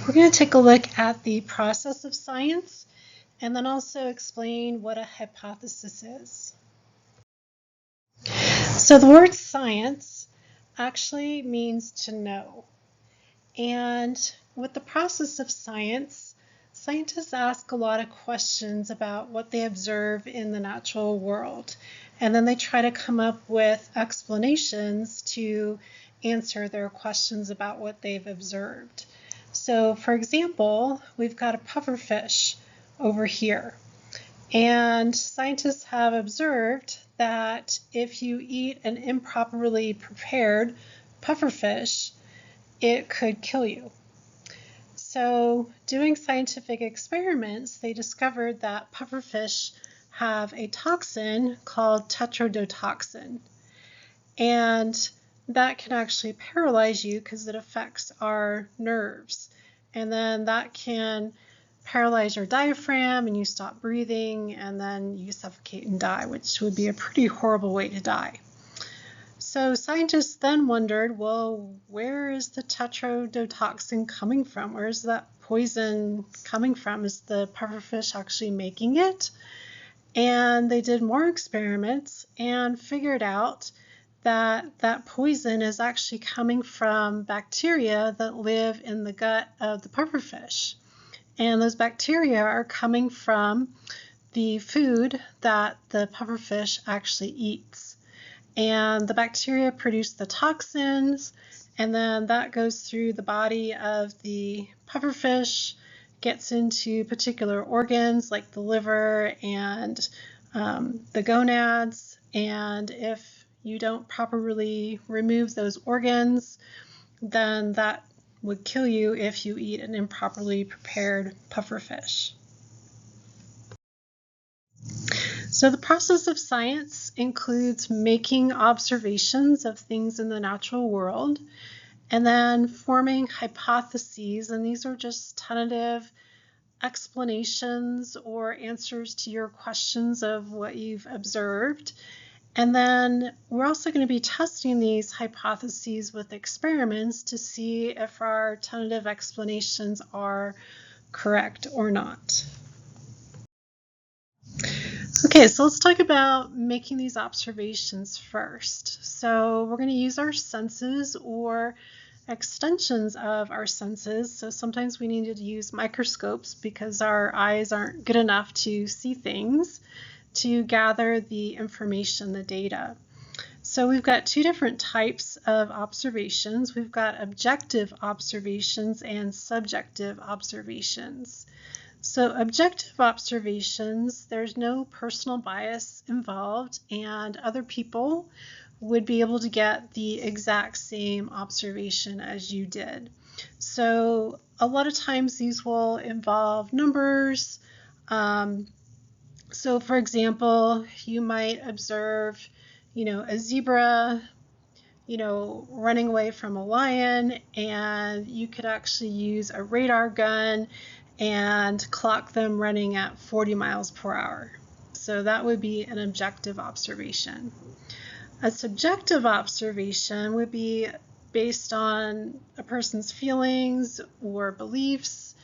We're going to take a look at the process of science and then also explain what a hypothesis is. So the word science actually means to know. And with the process of science, scientists ask a lot of questions about what they observe in the natural world. And then they try to come up with explanations to answer their questions about what they've observed. So for example, we've got a pufferfish over here. And scientists have observed that if you eat an improperly prepared pufferfish, it could kill you. So doing scientific experiments, they discovered that pufferfish have a toxin called tetrodotoxin. And that can actually paralyze you because it affects our nerves. And then that can paralyze your diaphragm and you stop breathing and then you suffocate and die, which would be a pretty horrible way to die. So scientists then wondered, well, where is the tetrodotoxin coming from? Where is that poison coming from? Is the pufferfish actually making it? And they did more experiments and figured out that that poison is actually coming from bacteria that live in the gut of the pufferfish. And those bacteria are coming from the food that the pufferfish actually eats. And the bacteria produce the toxins, and then that goes through the body of the pufferfish, gets into particular organs like the liver and the gonads. And if you don't properly remove those organs, then that would kill you if you eat an improperly prepared pufferfish. So the process of science includes making observations of things in the natural world and then forming hypotheses, and these are just tentative explanations or answers to your questions of what you've observed. And then we're also going to be testing these hypotheses with experiments to see if our tentative explanations are correct or not. Okay, so let's talk about making these observations first. So we're going to use our senses or extensions of our senses. So sometimes we need to use microscopes because our eyes aren't good enough to see things, to gather the information, the data. So we've got two different types of observations. We've got objective observations and subjective observations. So objective observations, there's no personal bias involved, and other people would be able to get the exact same observation as you did. So a lot of times these will involve numbers. So for example, you might observe, a zebra, running away from a lion, and you could actually use a radar gun and clock them running at 40 miles per hour. So that would be an objective observation. A subjective observation would be based on a person's feelings or beliefs,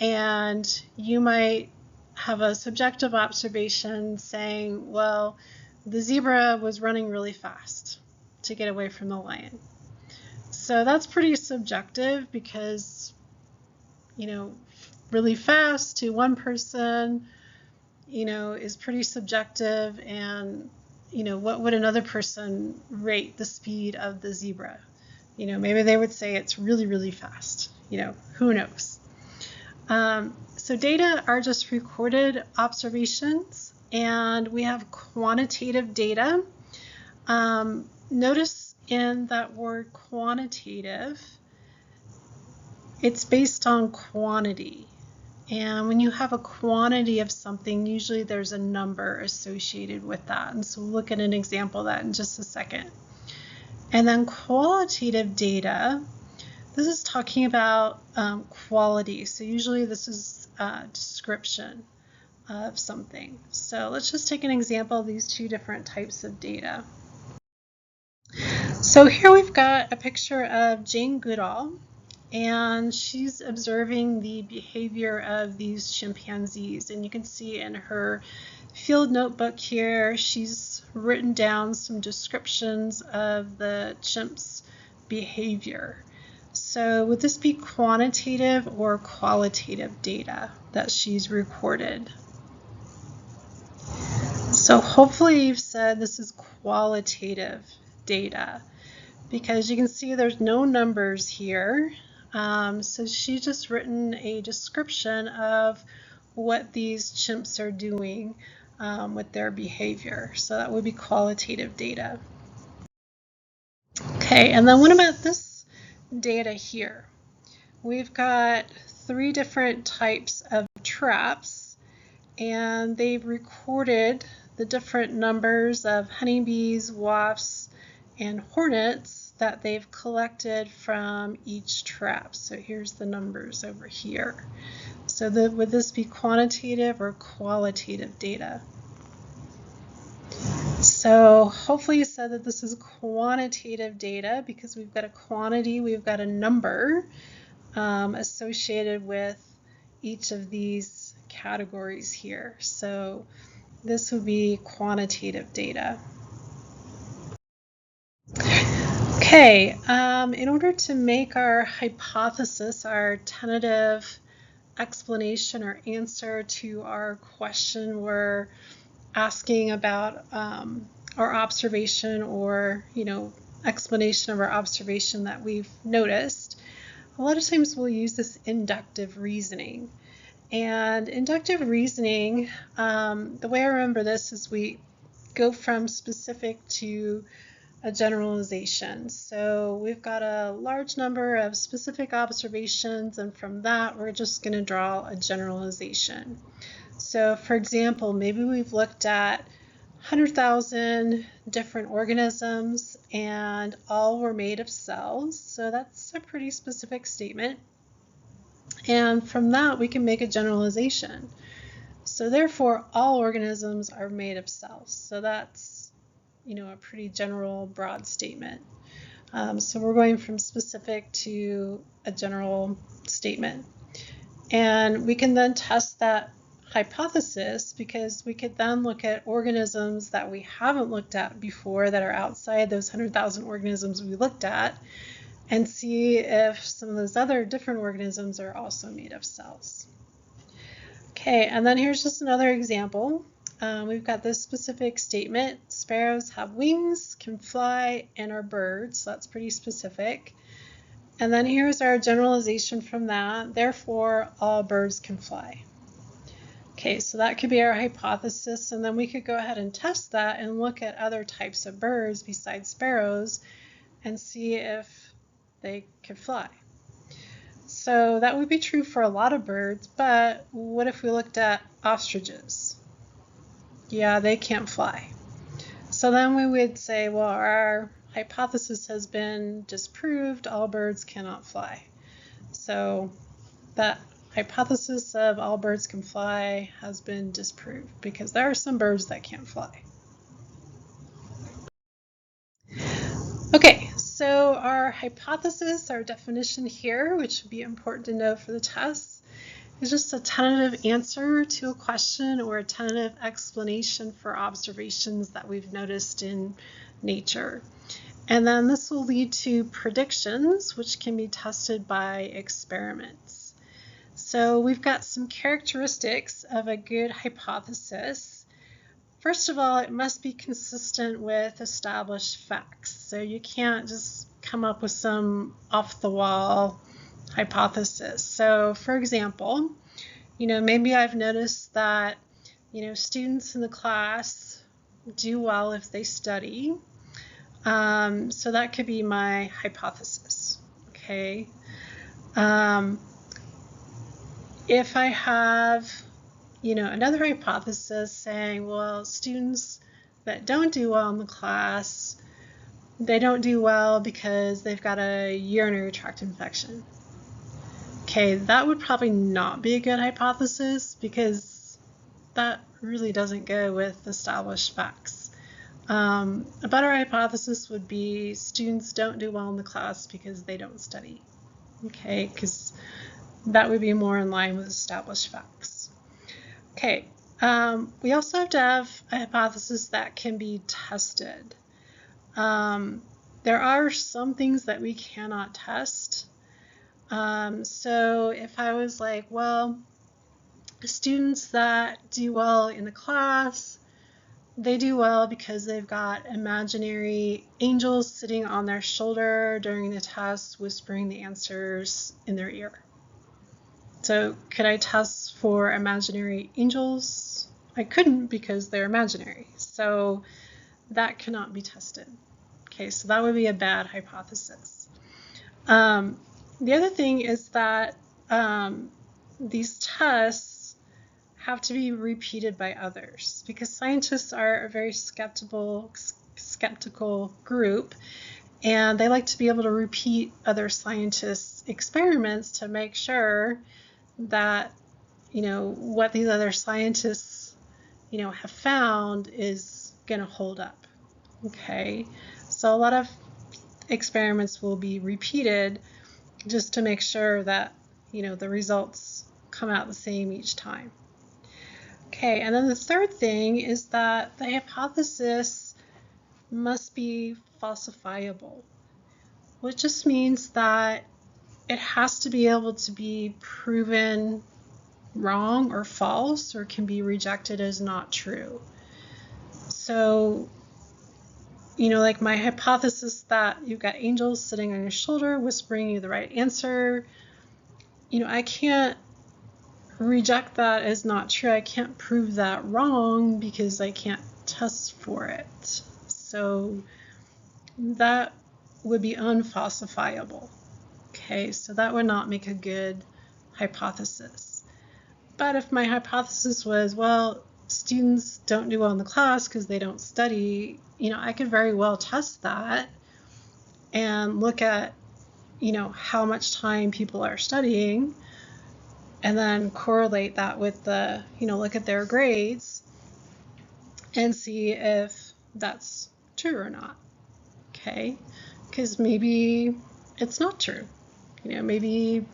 and you might have a subjective observation saying, well, the zebra was running really fast to get away from the lion. So that's pretty subjective because, really fast to one person, is pretty subjective, and, what would another person rate the speed of the zebra? Maybe they would say it's really, really fast, who knows? So data are just recorded observations, and we have quantitative data. Notice in that word quantitative, it's based on quantity. And when you have a quantity of something, usually there's a number associated with that. And so we'll look at an example of that in just a second. And then qualitative data, this is talking about quality. So usually this is a description of something. So let's just take an example of these two different types of data. So here we've got a picture of Jane Goodall, and she's observing the behavior of these chimpanzees. And you can see in her field notebook here, she's written down some descriptions of the chimp's behavior. So would this be quantitative or qualitative data that she's recorded? So hopefully you've said this is qualitative data, because you can see there's no numbers here. So she's just written a description of what these chimps are doing with their behavior. So that would be qualitative data. Okay, and then what about this data here? We've got 3 different types of traps, and they've recorded the different numbers of honeybees, wasps, and hornets that they've collected from each trap. So here's the numbers over here. So would this be quantitative or qualitative data? So hopefully you said that this is quantitative data, because we've got a quantity, we've got a number associated with each of these categories here. So this would be quantitative data. Okay, in order to make our hypothesis, our tentative explanation or answer to our question we're asking about our observation, or explanation of our observation that we've noticed, a lot of times we'll use this inductive reasoning. And inductive reasoning, the way I remember this is we go from specific to a generalization. So we've got a large number of specific observations, and from that we're just going to draw a generalization. So for example, maybe we've looked at 100,000 different organisms and all were made of cells. So that's a pretty specific statement. And from that we can make a generalization. So therefore all organisms are made of cells. So that's a pretty general, broad statement. So we're going from specific to a general statement. And we can then test that hypothesis, because we could then look at organisms that we haven't looked at before that are outside those 100,000 organisms we looked at, and see if some of those other different organisms are also made of cells. Okay, and then here's just another example. We've got this specific statement: sparrows have wings, can fly, and are birds. So that's pretty specific. And then here's our generalization from that: therefore all birds can fly. Okay, so that could be our hypothesis, and then we could go ahead and test that and look at other types of birds besides sparrows and see if they could fly. So that would be true for a lot of birds, but what if we looked at ostriches? Yeah, they can't fly. So then we would say, well, our hypothesis has been disproved, all birds cannot fly. So that hypothesis of all birds can fly has been disproved, because there are some birds that can't fly. Okay, so our hypothesis, our definition here, which would be important to know for the test, is just a tentative answer to a question or a tentative explanation for observations that we've noticed in nature. And then this will lead to predictions, which can be tested by experiments. So we've got some characteristics of a good hypothesis. First of all, it must be consistent with established facts. So you can't just come up with some off-the-wall hypothesis. So for example, maybe I've noticed that students in the class do well if they study. So that could be my hypothesis. Okay. If I have another hypothesis saying, well, students that don't do well in the class, they don't do well because they've got a urinary tract infection. Okay, that would probably not be a good hypothesis, because that really doesn't go with established facts. A better hypothesis would be students don't do well in the class because they don't study. okay, because that would be more in line with established facts. Okay, we also have to have a hypothesis that can be tested. There are some things that we cannot test. So if I was like, well, students that do well in the class, they do well because they've got imaginary angels sitting on their shoulder during the test, whispering the answers in their ear. So could I test for imaginary angels? I couldn't because they're imaginary. So that cannot be tested. Okay, so that would be a bad hypothesis. The other thing is that these tests have to be repeated by others because scientists are a very skeptical group, and they like to be able to repeat other scientists' experiments to make sure that what these other scientists have found is going to hold up. Okay, so a lot of experiments will be repeated just to make sure that the results come out the same each time. Okay, and then the third thing is that the hypothesis must be falsifiable, which just means that it has to be able to be proven wrong or false, or can be rejected as not true. So, like my hypothesis that you've got angels sitting on your shoulder whispering you the right answer, I can't reject that as not true. I can't prove that wrong because I can't test for it. So that would be unfalsifiable. Okay, so that would not make a good hypothesis. But if my hypothesis was, well, students don't do well in the class because they don't study, I could very well test that and look at, how much time people are studying, and then correlate that with the, look at their grades and see if that's true or not. Okay, because maybe it's not true. Maybe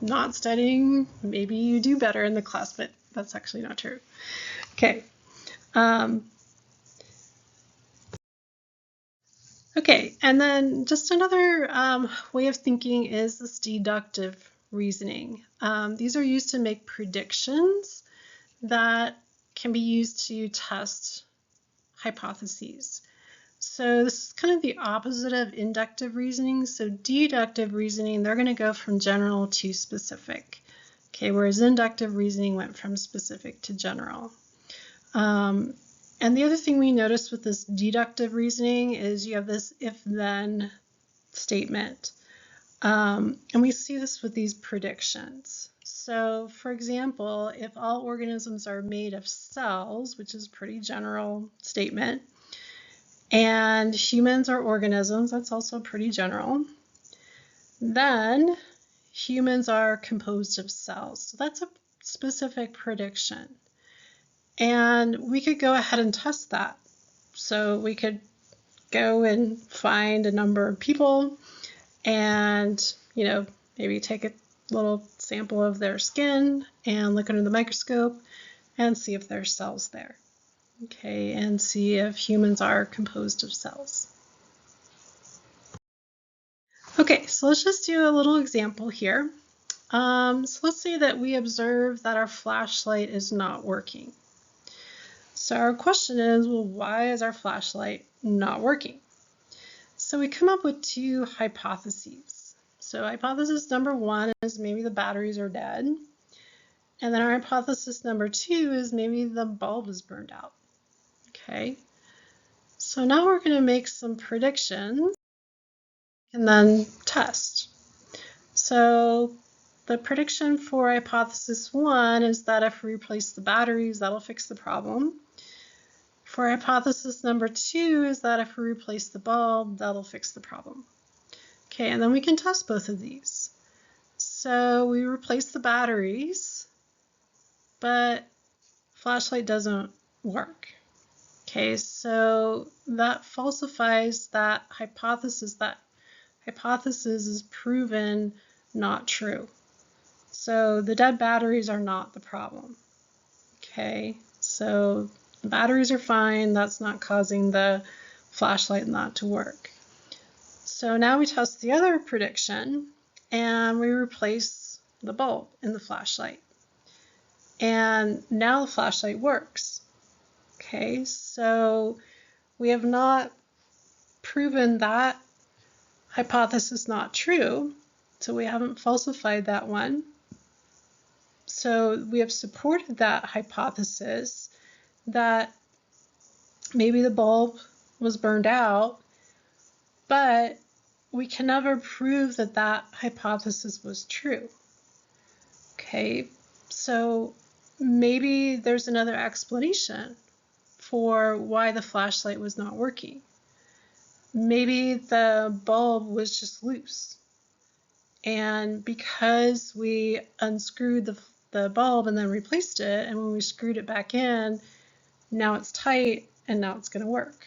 not studying, maybe you do better in the class, but that's actually not true. Okay. Okay, and then just another way of thinking is this deductive reasoning. These are used to make predictions that can be used to test hypotheses. So this is kind of the opposite of inductive reasoning. So deductive reasoning, they're going to go from general to specific. Okay, whereas inductive reasoning went from specific to general. And the other thing we notice with this deductive reasoning is you have this if-then statement. And we see this with these predictions. So, for example, if all organisms are made of cells, which is a pretty general statement, and humans are organisms, that's also pretty general, then humans are composed of cells. So that's a specific prediction. And we could go ahead and test that. So we could go and find a number of people and, maybe take a little sample of their skin and look under the microscope and see if there's cells there. Okay, and see if humans are composed of cells. Okay, so let's just do a little example here. So let's say that we observe that our flashlight is not working. So our question is, well, why is our flashlight not working? So we come up with two hypotheses. So hypothesis number one is maybe the batteries are dead. And then our hypothesis number two is maybe the bulb is burned out. Okay. So now we're going to make some predictions and then test. So the prediction for hypothesis one is that if we replace the batteries, that'll fix the problem. For hypothesis number two is that if we replace the bulb, that'll fix the problem. Okay, and then we can test both of these. So we replace the batteries, but flashlight doesn't work. Okay, so that falsifies that hypothesis that hypothesis is proven not true. So the dead batteries are not the problem. Okay, so the batteries are fine. That's not causing the flashlight not to work. So now we test the other prediction and we replace the bulb in the flashlight. And now the flashlight works. Okay, so we have not proven that hypothesis not true, so we haven't falsified that one. So we have supported that hypothesis that maybe the bulb was burned out, but we can never prove that that hypothesis was true. Okay, so maybe there's another explanation for why the flashlight was not working. Maybe the bulb was just loose. And because we unscrewed the bulb and then replaced it, and when we screwed it back in, now it's tight and now it's going to work.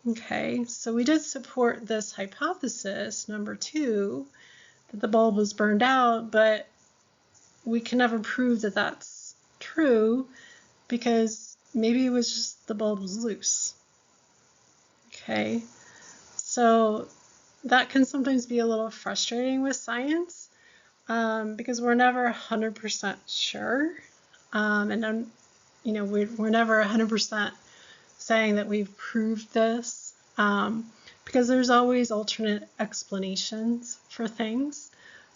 Okay, so we did support this hypothesis, number 2, that the bulb was burned out, but we can never prove that that's true because maybe it was just the bulb was loose. Okay, so that can sometimes be a little frustrating with science because we're never 100% sure, and then, we're never 100% saying that we've proved this because there's always alternate explanations for things.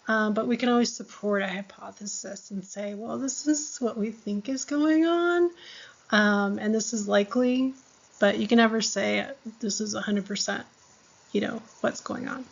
But we can always support a hypothesis and say, well, this is what we think is going on, and this is likely, but you can never say this is 100%, what's going on.